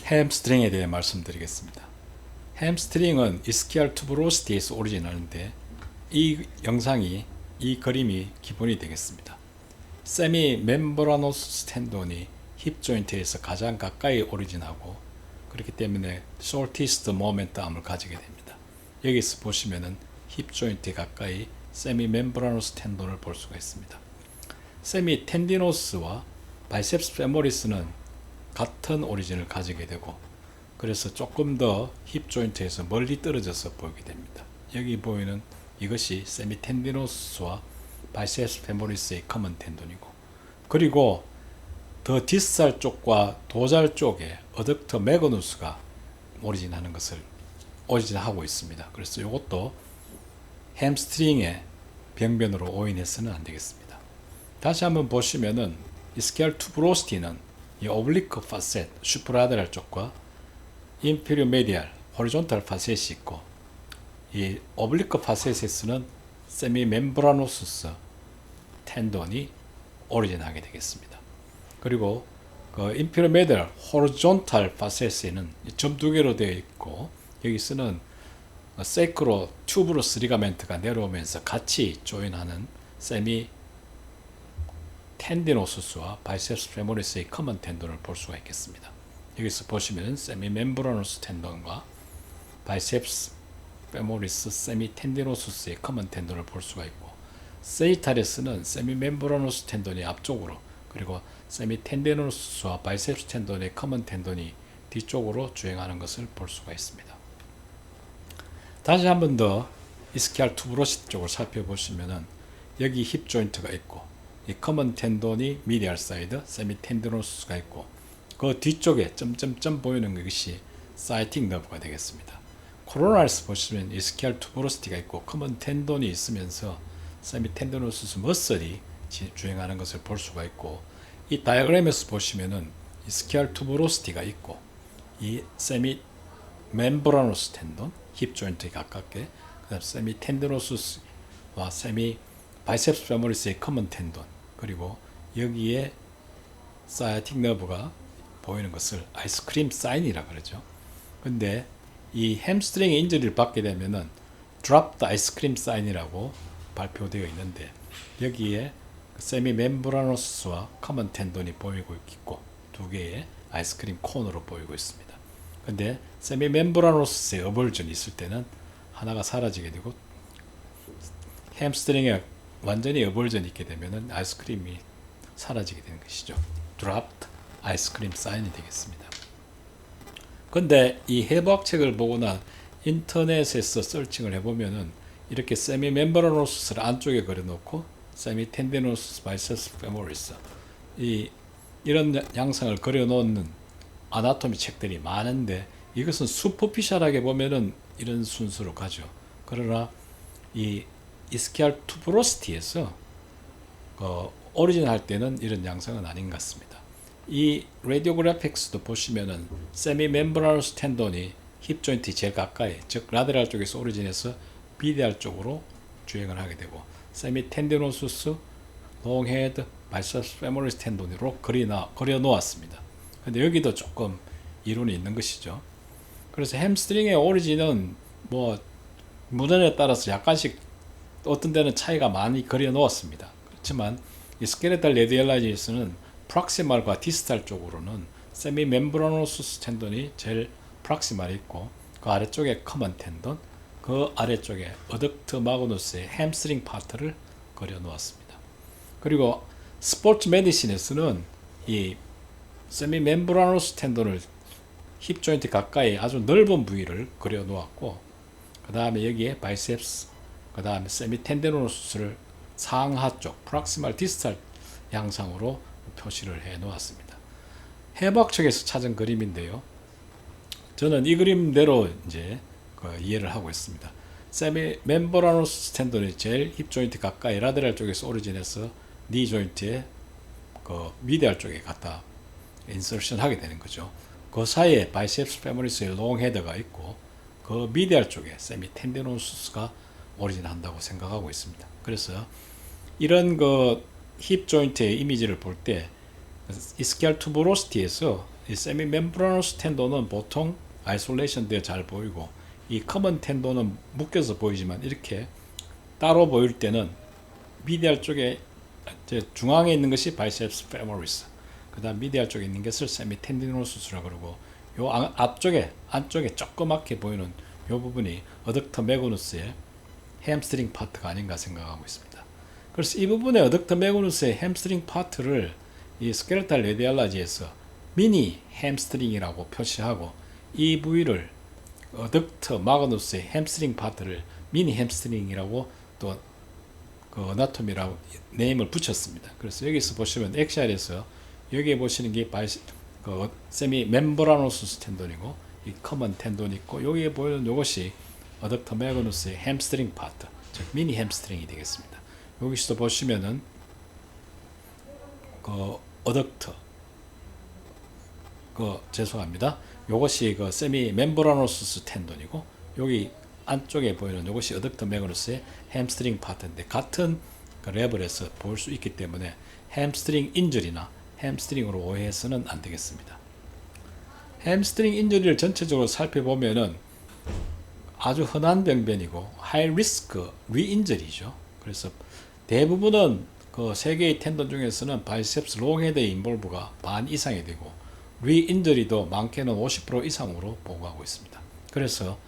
햄스트링에 대해 말씀드리겠습니다. 햄스트링은 이스키알 투브로시티에서 오리진하는데 이 영상이 이 그림이 기본이 되겠습니다. 세미 멤브라노스 텐돈이 힙 조인트에서 가장 가까이 오리진하고 그렇기 때문에 shortest 모멘텀을 가지게 됩니다. 여기서 보시면은 힙 조인트에 가까이 세미 멤브라노스 텐돈을 볼 수가 있습니다. 세미 텐디노스와 바이셉스 페모리스는 같은 오리진을 가지게 되고 그래서 조금 더 힙 조인트에서 멀리 떨어져서 보이게 됩니다. 여기 보이는 이것이 세미 텐디노스와 바이셉스 페모리스의 커먼 텐돈이고 그리고 더 뒷살 쪽과 도잘 쪽에 어덕터 매거누스가 오리진하는 것을 오리진하고 있습니다. 그래서 이것도 햄스트링의 병변으로 오인해서는 안 되겠습니다. 다시 한번 보시면은 이스키알 투브로시티는 이 오블리크 파셋 슈프라데랄 쪽과 인피리어 메디알 호리존탈 파셋이 있고 이 오블리크 파셋에서는 세미 멤브라노스스 텐돈이 오리진하게 되겠습니다. 그리고 그 인피리어 메디알 호리존탈 파셋에는 점 두 개로 되어 있고 여기서는 세크로 튜브러스 리가멘트가 내려오면서 같이 조인하는 세미 텐디노수스와 바이셉스 페모리스의 커먼 텐돈을 볼 수가 있겠습니다. 여기서 보시면 세미 멤브라노스 텐돈과 바이셉스 페모리스 세미 텐디노수스의 커먼 텐돈을 볼 수가 있고 세이탈에서는 세미 멤브라노스 텐돈이 앞쪽으로 그리고 세미 텐디노수스와 바이셉스 텐돈의 커먼 텐돈이 뒤쪽으로 주행하는 것을 볼 수가 있습니다. 다시 한 번 더 이스키알 투브로시티 쪽을 살펴보시면은 여기 힙 조인트가 있고 이 커먼 텐돈이 미디얼 사이드 세미 텐디노스가 있고 그 뒤쪽에 점점점 보이는 것이 사이틱 너브가 되겠습니다. 코로나리스 보시면 이스키알 투브로시티가 있고 커먼 텐돈이 있으면서 세미 텐디노스 머슬이 주행하는 것을 볼 수가 있고 이 다이어그램에서 보시면은 이스키알 투브로시티가 있고 이 세미 멤브라노스 텐돈 힙 조인트에 가깝게 그다음 세미 텐디노스와 세미 바이셉스 페모리스의 커먼 텐돈 그리고 여기에 사이틱 너브가 보이는 것을 아이스크림 사인이라 그러죠. 근데 이 햄스트링의 인저리를 받게 되면은 drop the 아이스크림 사인이라고 발표되어 있는데 여기에 세미 멤브라노스와 커먼 텐돈이 보이고 있고 두 개의 아이스크림 콘으로 보이고 있습니다. 근데 세미 멤브라노스의 어벌전이 있을 때는 하나가 사라지게 되고 햄스트링에 완전히 어벌전이 있게 되면은 아이스크림이 사라지게 되는 것이죠. dropped 아이스크림 사인이 되겠습니다. 근데 이 해부학책을 보거나 인터넷에서 서칭을 해보면은 이렇게 세미 멤브라노스를 안쪽에 그려놓고 세미 텐디노스 바이셉스 페모리스 이런 양상을 그려놓는 아나토미 책들이 많은데 이것은 슈퍼피셜하게 보면은 이런 순서로 가죠. 그러나 이 이스키알 투브로시티에서 오리진 할 때는 이런 양상은 아닌 것 같습니다. 이 라디오그래픽스도 보시면은 세미 멤브라노스 텐돈이 힙 조인트 제일 가까이 즉 라데랄 쪽에서 오리진해서 비디알 쪽으로 주행을 하게 되고 세미 텐디노수스 롱헤드 바이셉스 페모리스 텐돈으로 그려 놓았습니다. 근데 여기도 조금 이론이 있는 것이죠. 그래서 햄스트링의 오리진은 뭐 무전에 따라서 약간씩 어떤 데는 차이가 많이 그려 놓았습니다. 그렇지만 이 스켈레탈 레디얼라이즈에서는 프락시말과 디스탈 쪽으로는 세미 멤브라노수스 텐돈이 제일 프락시말에 있고 그 아래쪽에 커먼 텐돈 그 아래쪽에 어덕트 마그누스의 햄스트링 파트를 그려 놓았습니다. 그리고 스포츠 메디신에서는 이 세미 멤브라노스 텐돈을 힙 조인트 가까이 아주 넓은 부위를 그려 놓았고 그 다음에 여기에 바이셉스 그 다음에 세미 텐디노스를 상하 쪽 프락시말 디스탈 양상으로 표시를 해 놓았습니다. 해부학 측에서 찾은 그림인데요. 저는 이 그림대로 이제 이해를 하고 있습니다. 세미 멤브라노스 텐돈이 제일 힙 조인트 가까이 라데랄 쪽에서 오리진해서 니 조인트에 미디알 쪽에 갖다 인서션 하게 되는 거죠. 그 사이에 바이셉스 페모리스의 롱 헤더가 있고 그 미디알 쪽에 세미 텐디노수스가 오리진 한다고 생각하고 있습니다. 그래서 이런 힙 조인트의 이미지를 볼 때 이스키알 투브로시티에서 이 세미 멤브라노스 텐도는 보통 아이솔레이션 되어 잘 보이고, 이 커먼 텐도는 묶여서 보이지만 이렇게 따로 보일 때는 미디알 쪽에 중앙에 있는 것이 바이셉스 페모리스, 그 다음 미디알 쪽에 있는 것을 세미 텐디노수스라 그러고, 요 안쪽에 조그맣게 보이는 요 부분이 어덕터 매그누스의 햄스트링 파트가 아닌가 생각하고 있습니다. 그래서 이 부분의 어덕터 매그누스의 햄스트링 파트를 이 스켈레탈 레디알라지에서 미니 햄스트링이라고 표시하고, 이 부위를 어덕터 마그누스의 햄스트링 파트를 미니 햄스트링이라고 또 그 어나토미라고 네임을 붙였습니다. 그래서 여기서 보시면 엑시알에서 여기에 보시는 게 세미 멤브라노스 텐돈이고, 이 커먼 텐돈이 있고, 여기에 보이는 이것이 어덕터 매그누스의 햄스트링 파트, 즉 미니 햄스트링이 되겠습니다. 여기서도 보시면은 그 어덕터 죄송합니다. 이것이 그 세미 멤브라노스 텐돈이고, 여기 안쪽에 보이는 이것이 어덕터 매그누스의 햄스트링 파트인데, 같은 그 레벨에서 볼 수 있기 때문에 햄스트링 인저리나 햄스트링으로 오해해서는 안 되겠습니다. 햄스트링 인저리를 전체적으로 살펴보면은 아주 흔한 병변이고 하이 리스크 리인저리죠. 그래서 대부분은 그 세 개의 텐던 중에서는 바이셉스 롱헤드의 인볼브가 반 이상이 되고, 리인저리도 많게는 50% 이상으로 보고하고 있습니다. 그래서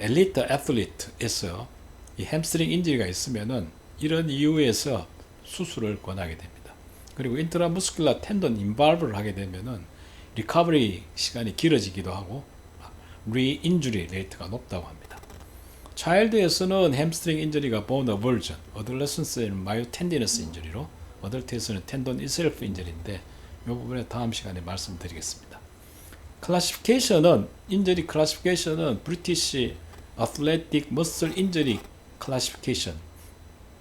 엘리트 애틀리트에서 이 햄스트링 인저리가 있으면은 이런 이유에서 수술을 권하게 됩니다. 그리고 인트라무스큘라 텐던 인발브를 하게 되면은 리커버리 시간이 길어지기도 하고 리인주리 레이트가 높다고 합니다. 차일드에서는 햄스트링 인저리가 본 어벌전, 어덜레슨스에는 마요텐디너스 인저리로, 어덜트에서는 텐돈 이셀프 인저리인데 이 부분에 다음 시간에 말씀드리겠습니다. 클래시피케이션은 인저리 클래시피케이션은 브리티시 어슬레틱 머슬 인저리 클래시피케이션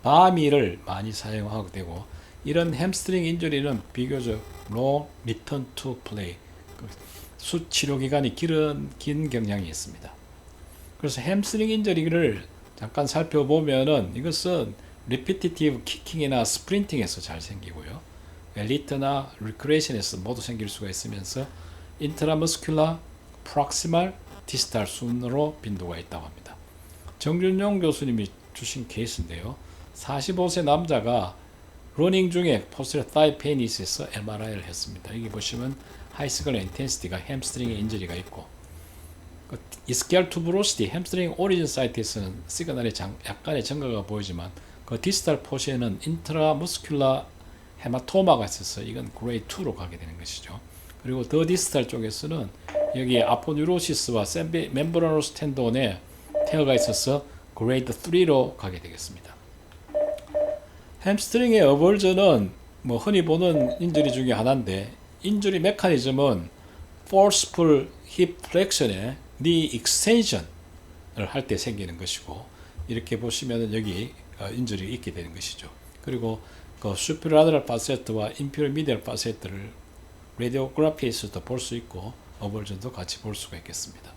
바미를 많이 사용하게 되고, 이런 햄스트링 인저리는 비교적 long return to play 수치료 기간이 긴 경향이 있습니다. 그래서 햄스트링 인저리를 잠깐 살펴보면은 이것은 repetitive kicking이나 스프린팅에서 잘 생기고요, 엘리트나 리크레이션에서 모두 생길 수가 있으면서 인트라머스큘라, 프록시말, 디스탈 순으로 빈도가 있다고 합니다. 정준용 교수님이 주신 케이스인데요, 45세 남자가 러닝 중에 포스terior thigh penis에서 MRI를 했습니다. 여기 보시면 하이스컬 인텐시티가 햄스트링의 인저리가 있고, 이스키알 투브로시티 햄스트링 오리진 사이트에서는 시그널에 약간의 증가가 보이지만, 그 디스탈 포시에는 인트라머스큘라 헤마토마가 있어서 이건 그레이드 2로 가게 되는 것이죠. 그리고 더 디스탈 쪽에서는 여기 아포뉴로시스와 세미 멤브라노스 텐돈에 테어가 있어서 그레이드 3로 가게 되겠습니다. 햄스트링의 어벌전은 뭐 흔히 보는 인저리 중에 하나인데, 인저리 메커니즘은 forceful hip flexion에 knee extension을 할 때 생기는 것이고, 이렇게 보시면 여기 인저리가 있게 되는 것이죠. 그리고 그 superior lateral facet와 inferior medial facet를 라디오그래피에서도 볼 수 있고, 어벌전도 같이 볼 수가 있겠습니다.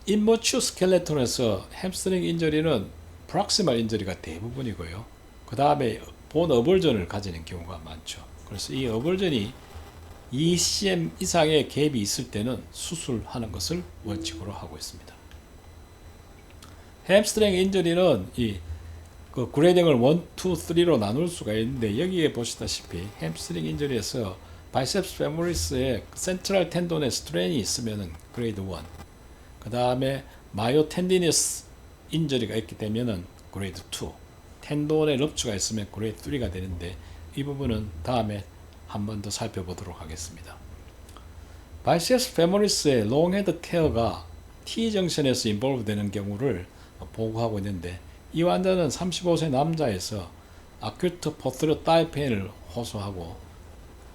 임머추 스켈레톤에서 햄스트링 인저리는 프록시멀 인저리가 대부분이고요, 그 다음에 본 어벌전을 가지는 경우가 많죠. 그래서 이 어벌전이 2cm 이상의 갭이 있을 때는 수술하는 것을 원칙으로 하고 있습니다. 햄스트링 인저리는 그 그레이딩을 1, 2, 3로 나눌 수가 있는데, 여기에 보시다시피 햄스트링 인저리에서 바이셉스 페모리스의 센트럴 텐돈에 스트레인이 있으면은 그레이드 1, 그 다음에 마요텐디니스 인저리가 있게 되면은 그레이드 2, 텐돈에 럽추가 있으면 그레이드 3가 되는데, 이 부분은 다음에 한 번 더 살펴보도록 하겠습니다. 바이셉스 페모리스의 롱헤드 테어가 T정션에서 인볼브 되는 경우를 보고하고 있는데, 이 환자는 35세 남자에서 아큐트 포스terior thigh pain을 호소하고,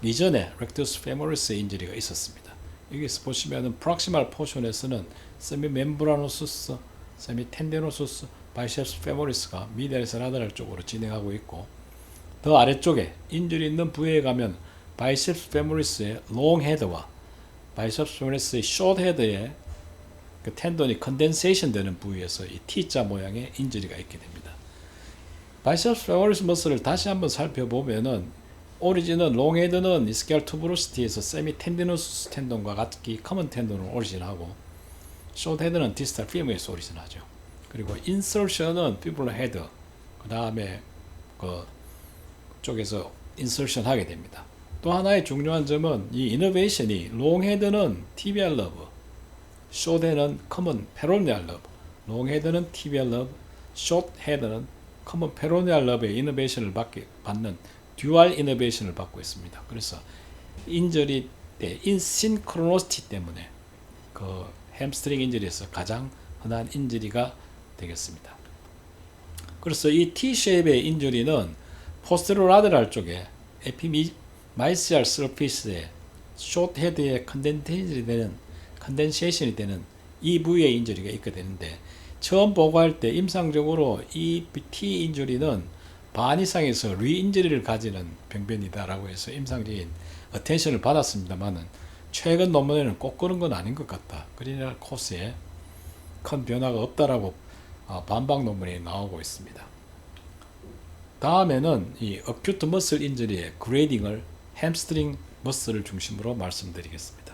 이전에 렉투스 페모리스 인저리가 있었습니다. 여기서 보시면은 프록시말 포션에서는 세미 멤브라노수스, 세미 텐디노수스, 바이셉스 페모리스가 미디얼에서 라테랄 쪽으로 진행하고 있고, 더 아래쪽에 인저리 있는 부위에 가면 바이셉스 페모리스의 롱 헤드와 바이셉스 페모리스의 숏 헤드의 그 텐돈이 컨덴세이션 되는 부위에서 이 T자 모양의 인저리가 있게 됩니다. 바이셉스 페모리스 머슬을 다시 한번 살펴보면은 오리진은 롱헤드는 스케일 투브로시티에서 세미 텐디너스 텐돈과 같이 커먼 텐돈을 오리진하고 숏헤드는 디스탈 피머에서 오리진하죠. 그리고 인설션은 피블러 헤드 그 다음에 그 쪽에서 인설션 하게 됩니다. 또 하나의 중요한 점은 이 이너베이션이 롱헤드는 TBR 러브, 숏헤드는 커먼 페로니알 러브, 롱헤드는 TBR 러브, 숏헤드는 커먼 페로니알 러브의 이너베이션을 받는 듀얼 이너베이션을 받고 있습니다. 그래서 인저리 때 인신크로노시티 때문에 그 햄스트링 인저리에서 가장 흔한 인저리가 되겠습니다. 그래서 이 T-쉐입의 인저리는 포스테로라테랄 쪽에 에피마이시알 서피스에 숏헤드에 컨덴세이션이 되는 이 부위의 인저리가 있게 되는데 처음 보고할 때 임상적으로 이 T 인저리는 반 이상에서 리인저리를 가지는 병변이다라고 해서 임상적인 어텐션을 받았습니다만은 최근 논문에는 꼭 그런 건 아닌 것 같다. 크리니컬 코스에 큰 변화가 없다라고 반박 논문이 나오고 있습니다. 다음에는 이 어큐트 머슬 인저리의 그레이딩을 햄스트링 머슬을 중심으로 말씀드리겠습니다.